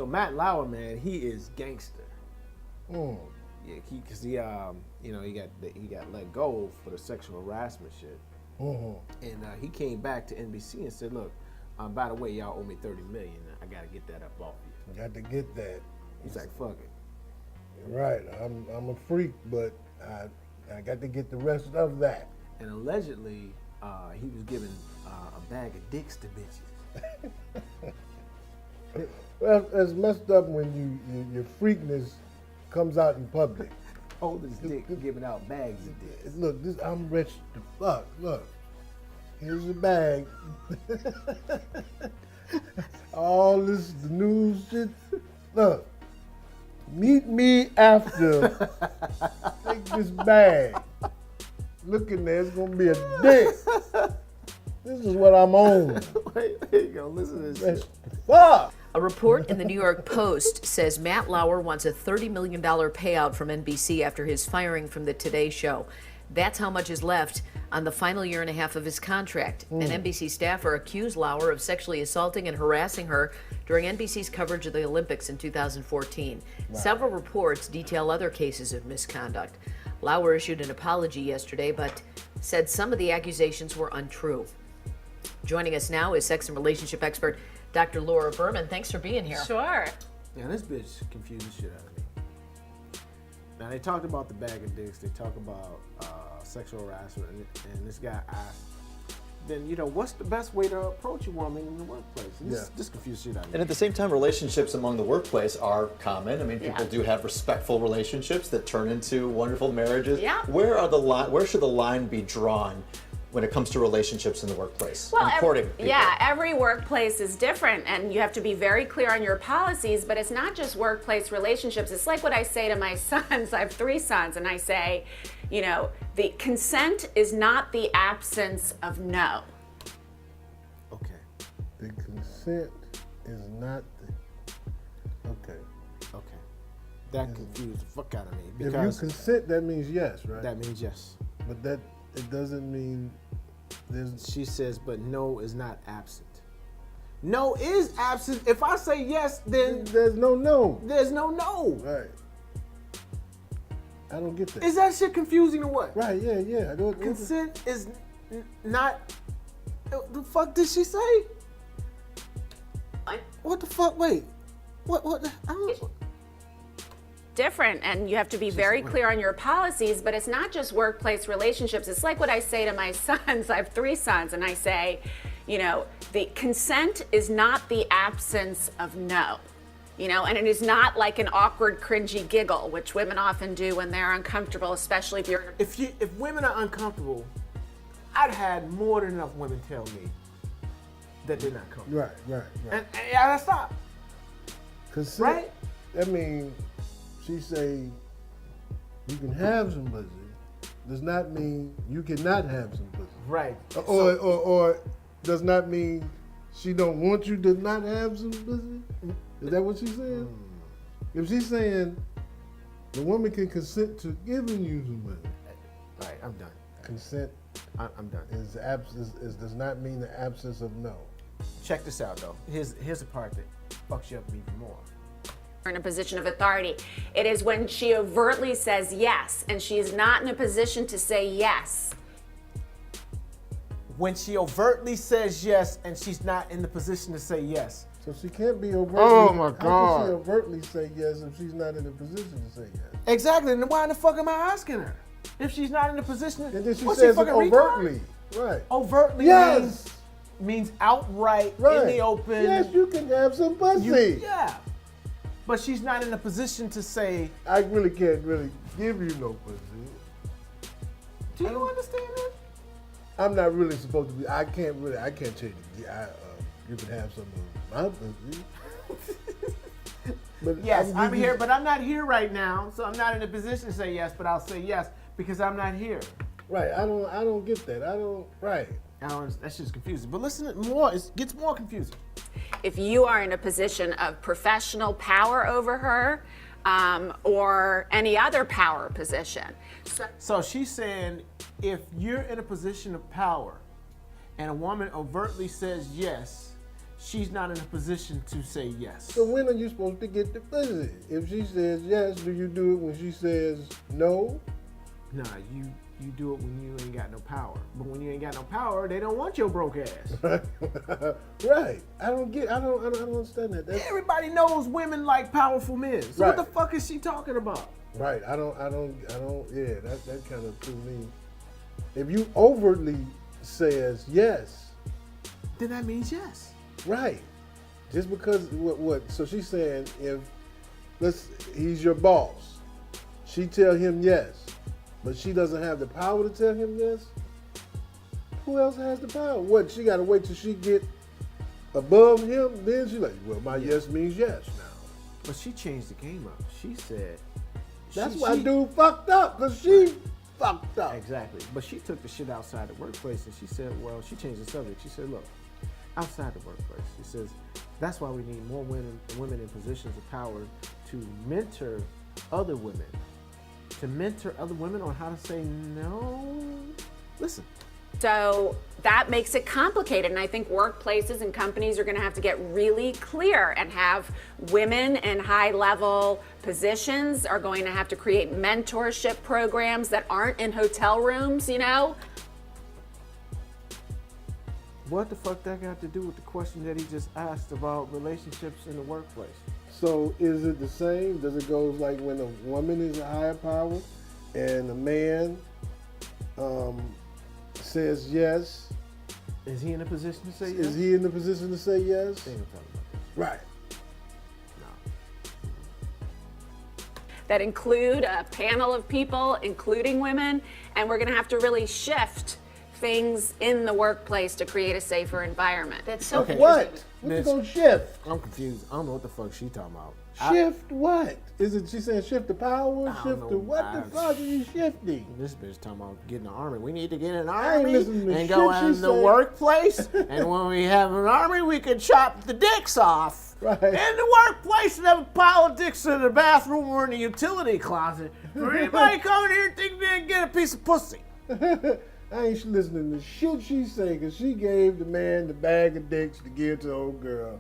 So Matt Lauer, man, he is gangster. Mm. Yeah, because he got let go for the sexual harassment shit. Mm-hmm. And he came back to NBC and said, "Look, by the way, y'all owe me $30 million. I got to get that up off you." Got to get that. He's like, "Fuck it." Right. I'm a freak, but I got to get the rest of that. And allegedly, he was giving a bag of dicks to bitches. Well, it's messed up when your freakness comes out in public. Holding his dick, giving out bags of dicks. Look, I'm rich to fuck. Look, here's a bag. All this the news shit. Look, meet me after. Take this bag. Look in there, it's gonna be a dick. This is what I'm on. Wait, here you go. Listen to this. Fuck. A report in the New York Post says Matt Lauer wants a $30 million payout from NBC after his firing from the Today Show. That's how much is left on the final year and a half of his contract. An NBC staffer accused Lauer of sexually assaulting and harassing her during NBC's coverage of the Olympics in 2014. Wow. Several reports detail other cases of misconduct. Lauer issued an apology yesterday, but said some of the accusations were untrue. Joining us now is sex and relationship expert Dr. Laura Berman. Thanks for being here. Sure. Yeah, this bitch confused the shit out of me. Now, they talked about the bag of dicks. They talk about sexual harassment. And this guy asked, then, what's the best way to approach a woman in the workplace? And this confused shit out of me. And at the same time, relationships among the workplace are common. I mean, people do have respectful relationships that turn into wonderful marriages. Yeah. Where should the line be drawn when it comes to relationships in the workplace? Well, every workplace is different, and you have to be very clear on your policies, but it's not just workplace relationships. It's like what I say to my sons. I have 3 sons, and I say, the consent is not the absence of no. Okay. The consent is not the... Okay. That confused the fuck out of me. If Because you consent, that means yes, right? that means yes. But it doesn't mean there's... She says, but no is not absent. No is absent. If I say yes, then There's no no. there's no no. Right. I don't get that. Is that shit confusing or what? Right, yeah. Consent is not... The fuck did she say? What the fuck? Wait. What? I don't know. Different, and you have to be very clear on your policies, but it's not just workplace relationships. It's like what I say to my sons. I have 3 sons, and I say, the consent is not the absence of no. And it is not like an awkward, cringy giggle, which women often do when they're uncomfortable, especially if you're... If women are uncomfortable, I'd had more than enough women tell me that they're not comfortable. Right. And I stop. Consent, Right? I mean, she say you can have some pussy does not mean you cannot have some pussy. Right. Or does not mean she don't want you to not have some pussy. Is that what she's saying? If she's saying the woman can consent to giving you some pussy. Right, I'm done. Consent I'm done. does not mean the absence of no. Check this out, though. Here's the part that fucks you up even more. in a position of authority. It is when she overtly says yes, and she is not in a position to say yes. When she overtly says yes, and she's not in the position to say yes. So she can't be overtly. Oh my How God. can she overtly say yes if she's not in a position to say yes? Exactly. And why in the fuck am I asking her? If she's not in the position, And then she what's says it fucking overtly. retard? Right. Overtly Yes. means outright Right. in the open. Yes, you can have some pussy. Yeah. But she's not in a position to say, I really can't really give you no pussy. do you understand that? I'm not really supposed to be. I can't change it. You can have some of my pussy. But Yes, I'm giving- here, but I'm not here right now, so I'm not in a position to say yes, but I'll say yes because I'm not here. Right. I don't get that. Right. That's just confusing. But listen, more, it gets more confusing. If you are in a position of professional power over her, or any other power position. So she's saying if you're in a position of power and a woman overtly says yes, she's not in a position to say yes. So when are you supposed to get the pussy? If she says yes, do you do it when she says no? Nah, you do it when you ain't got no power. But when you ain't got no power, they don't want your broke ass. Right. I don't understand that. Everybody knows women like powerful men. So Right. what the fuck is she talking about? Right. I don't, yeah, that kind of threw me. If you overtly says yes, Then that means yes. right. Just because, what, so she's saying he's your boss. She tell him yes, but she doesn't have the power to tell him yes? Who else has the power? What, she got to wait till she get above him? Then she's like, well, my yes means yes now. But she changed the game up. She said... That's why dude fucked up, because she fucked up. Exactly. But she took the shit outside the workplace and she said, well, she changed the subject. She said, look, outside the workplace, she says, that's why we need more women in positions of power to mentor other women. To mentor other women on how to say no. Listen. So that makes it complicated, and I think workplaces and companies are going to have to get really clear and have women in high-level positions are going to have to create mentorship programs that aren't in hotel rooms, you know? What the fuck that got to do with the question that he just asked about relationships in the workplace? So is it the same? Does it go like when a woman is a higher power and a man says yes? Is he in a position to say yes? Is he in the position to say yes? They ain't talking about this. Right. No. That include a panel of people, including women, and we're going to have to really shift things in the workplace to create a safer environment. That's so Okay. What? What you gonna shift? I'm confused. I don't know what the fuck she talking about. Shift what? Is it she saying shift the power? I don't Shift the know. what the fuck are you shifting? This bitch talking about getting an army. We need to get an I ain't army listening to and shit go she in the say. workplace. And when we have an army, we can chop the dicks off. Right. In the workplace and have a pile of dicks in the bathroom or in the utility closet. For anybody coming here think they can get a piece of pussy. I ain't listening to shit she say, because she gave the man the bag of dicks to give to the old girl.